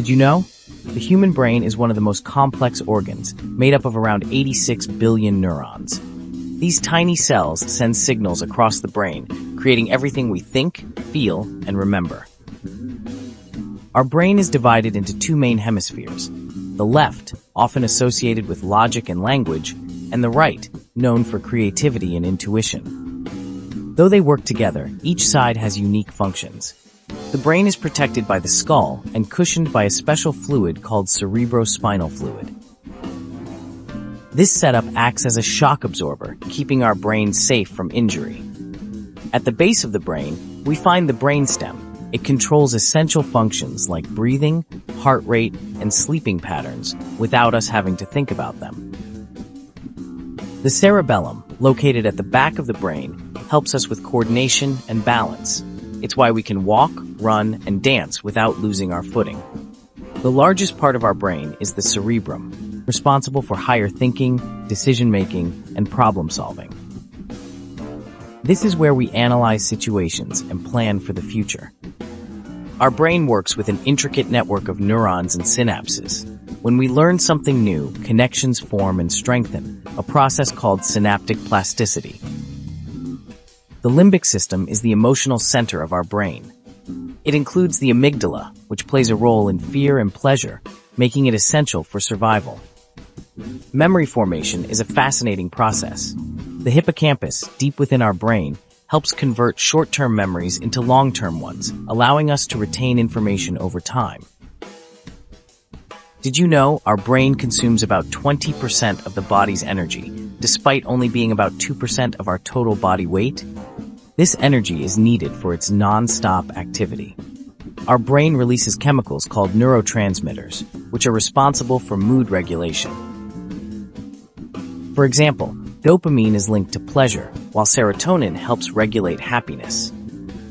Did you know? The human brain is one of the most complex organs, made up of around 86 billion neurons. These tiny cells send signals across the brain, creating everything we think, feel, and remember. Our brain is divided into two main hemispheres. The left, often associated with logic and language, and the right, known for creativity and intuition. Though they work together, each side has unique functions. The brain is protected by the skull and cushioned by a special fluid called cerebrospinal fluid. This setup acts as a shock absorber, keeping our brain safe from injury. At the base of the brain, we find the brainstem. It controls essential functions like breathing, heart rate, and sleeping patterns without us having to think about them. The cerebellum, located at the back of the brain, helps us with coordination and balance. It's why we can walk, run, and dance without losing our footing. The largest part of our brain is the cerebrum, responsible for higher thinking, decision-making, and problem-solving. This is where we analyze situations and plan for the future. Our brain works with an intricate network of neurons and synapses. When we learn something new, connections form and strengthen, a process called synaptic plasticity. The limbic system is the emotional center of our brain. It includes the amygdala, which plays a role in fear and pleasure, making it essential for survival. Memory formation is a fascinating process. The hippocampus, deep within our brain, helps convert short-term memories into long-term ones, allowing us to retain information over time. Did you know our brain consumes about 20% of the body's energy, despite only being about 2% of our total body weight? This energy is needed for its non-stop activity. Our brain releases chemicals called neurotransmitters, which are responsible for mood regulation. For example, dopamine is linked to pleasure, while serotonin helps regulate happiness.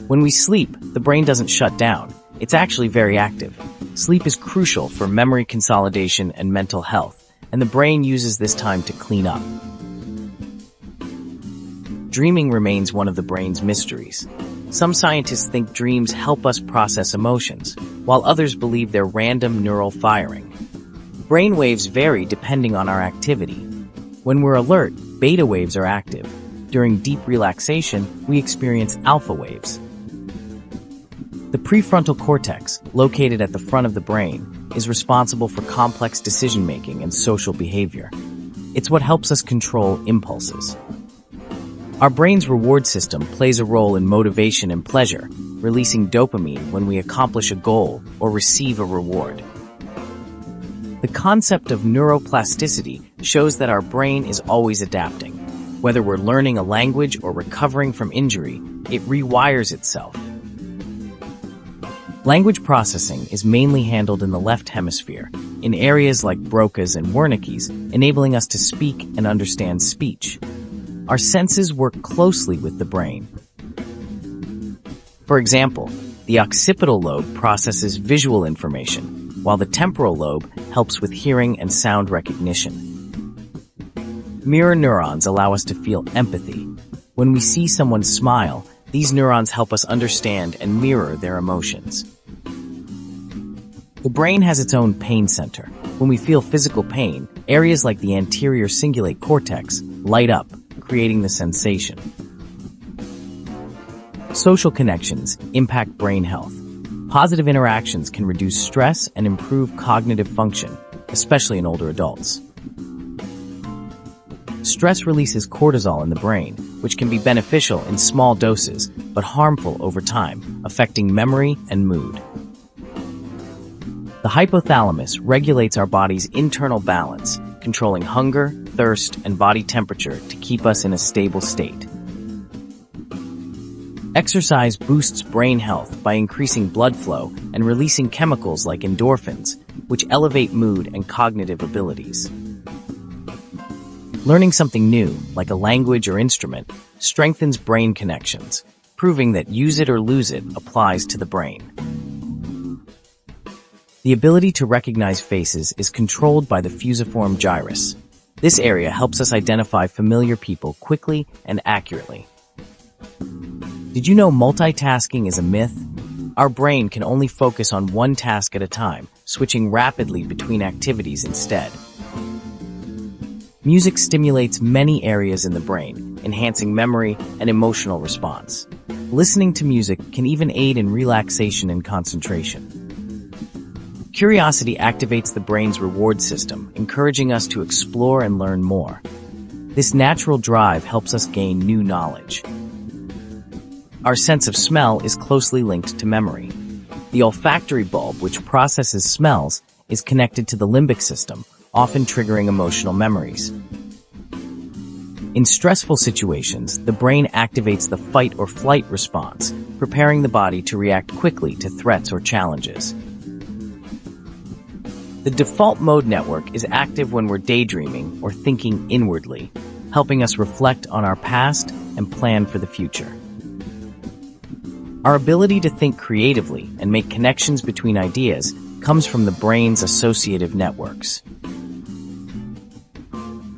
When we sleep, the brain doesn't shut down. It's actually very active. Sleep is crucial for memory consolidation and mental health, and the brain uses this time to clean up. Dreaming remains one of the brain's mysteries. Some scientists think dreams help us process emotions, while others believe they're random neural firing. Brain waves vary depending on our activity. When we're alert, beta waves are active. During deep relaxation, we experience alpha waves. The prefrontal cortex, located at the front of the brain, is responsible for complex decision-making and social behavior. It's what helps us control impulses. Our brain's reward system plays a role in motivation and pleasure, releasing dopamine when we accomplish a goal or receive a reward. The concept of neuroplasticity shows that our brain is always adapting. Whether we're learning a language or recovering from injury, it rewires itself. Language processing is mainly handled in the left hemisphere, in areas like Broca's and Wernicke's, enabling us to speak and understand speech. Our senses work closely with the brain. For example, the occipital lobe processes visual information, while the temporal lobe helps with hearing and sound recognition. Mirror neurons allow us to feel empathy. When we see someone smile, these neurons help us understand and mirror their emotions. The brain has its own pain center. When we feel physical pain, areas like the anterior cingulate cortex light up, creating the sensation. Social connections impact brain health. Positive interactions can reduce stress and improve cognitive function, especially in older adults. Stress releases cortisol in the brain, which can be beneficial in small doses, but harmful over time, affecting memory and mood. The hypothalamus regulates our body's internal balance, controlling hunger, thirst, and body temperature to keep us in a stable state. Exercise boosts brain health by increasing blood flow and releasing chemicals like endorphins, which elevate mood and cognitive abilities. Learning something new, like a language or instrument, strengthens brain connections, proving that use it or lose it applies to the brain. The ability to recognize faces is controlled by the fusiform gyrus. This area helps us identify familiar people quickly and accurately. Did you know multitasking is a myth? Our brain can only focus on one task at a time, switching rapidly between activities instead. Music stimulates many areas in the brain, enhancing memory and emotional response. Listening to music can even aid in relaxation and concentration. Curiosity activates the brain's reward system, encouraging us to explore and learn more. This natural drive helps us gain new knowledge. Our sense of smell is closely linked to memory. The olfactory bulb, which processes smells, is connected to the limbic system, often triggering emotional memories. In stressful situations, the brain activates the fight or flight response, preparing the body to react quickly to threats or challenges. The default mode network is active when we're daydreaming or thinking inwardly, helping us reflect on our past and plan for the future. Our ability to think creatively and make connections between ideas comes from the brain's associative networks.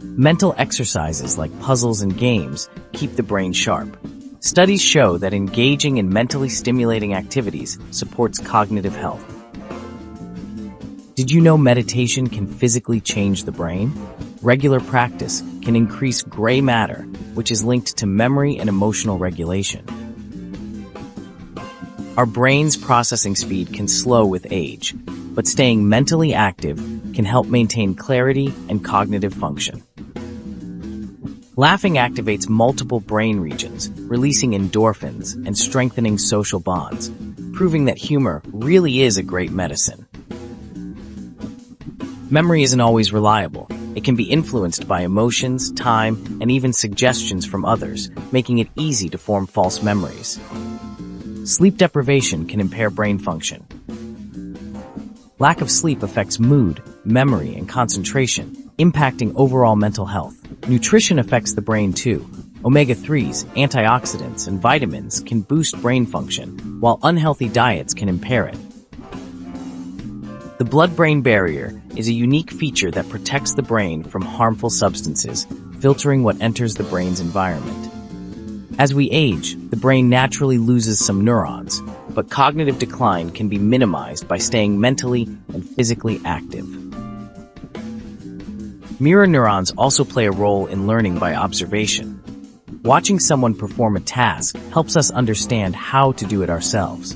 Mental exercises like puzzles and games keep the brain sharp. Studies show that engaging in mentally stimulating activities supports cognitive health. Did you know meditation can physically change the brain? Regular practice can increase gray matter, which is linked to memory and emotional regulation. Our brain's processing speed can slow with age, but staying mentally active can help maintain clarity and cognitive function. Laughing activates multiple brain regions, releasing endorphins and strengthening social bonds, proving that humor really is a great medicine. Memory isn't always reliable. It can be influenced by emotions, time, and even suggestions from others, making it easy to form false memories. Sleep deprivation can impair brain function. Lack of sleep affects mood, memory, and concentration, impacting overall mental health. Nutrition affects the brain too. Omega-3s, antioxidants, and vitamins can boost brain function, while unhealthy diets can impair it. The blood-brain barrier is a unique feature that protects the brain from harmful substances, filtering what enters the brain's environment. As we age, the brain naturally loses some neurons, but cognitive decline can be minimized by staying mentally and physically active. Mirror neurons also play a role in learning by observation. Watching someone perform a task helps us understand how to do it ourselves.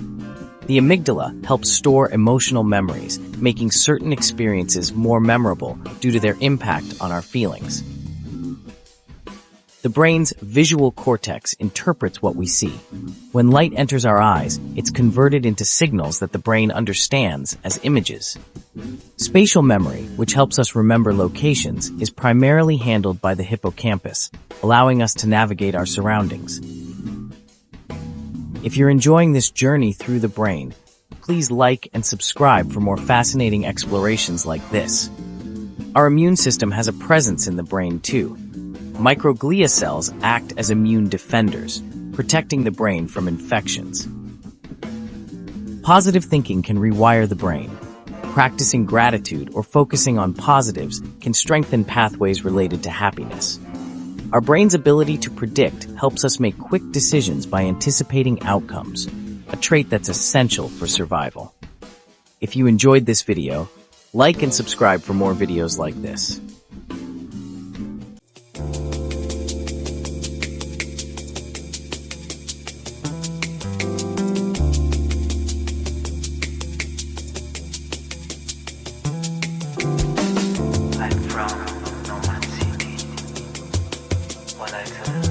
The amygdala helps store emotional memories, making certain experiences more memorable due to their impact on our feelings. The brain's visual cortex interprets what we see. When light enters our eyes, it's converted into signals that the brain understands as images. Spatial memory, which helps us remember locations, is primarily handled by the hippocampus, allowing us to navigate our surroundings. If you're enjoying this journey through the brain, please like and subscribe for more fascinating explorations like this. Our immune system has a presence in the brain too. Microglia cells act as immune defenders, protecting the brain from infections. Positive thinking can rewire the brain. Practicing gratitude or focusing on positives can strengthen pathways related to happiness. Our brain's ability to predict helps us make quick decisions by anticipating outcomes, a trait that's essential for survival. If you enjoyed this video, like and subscribe for more videos like this. I'm from Nomad City. What I tell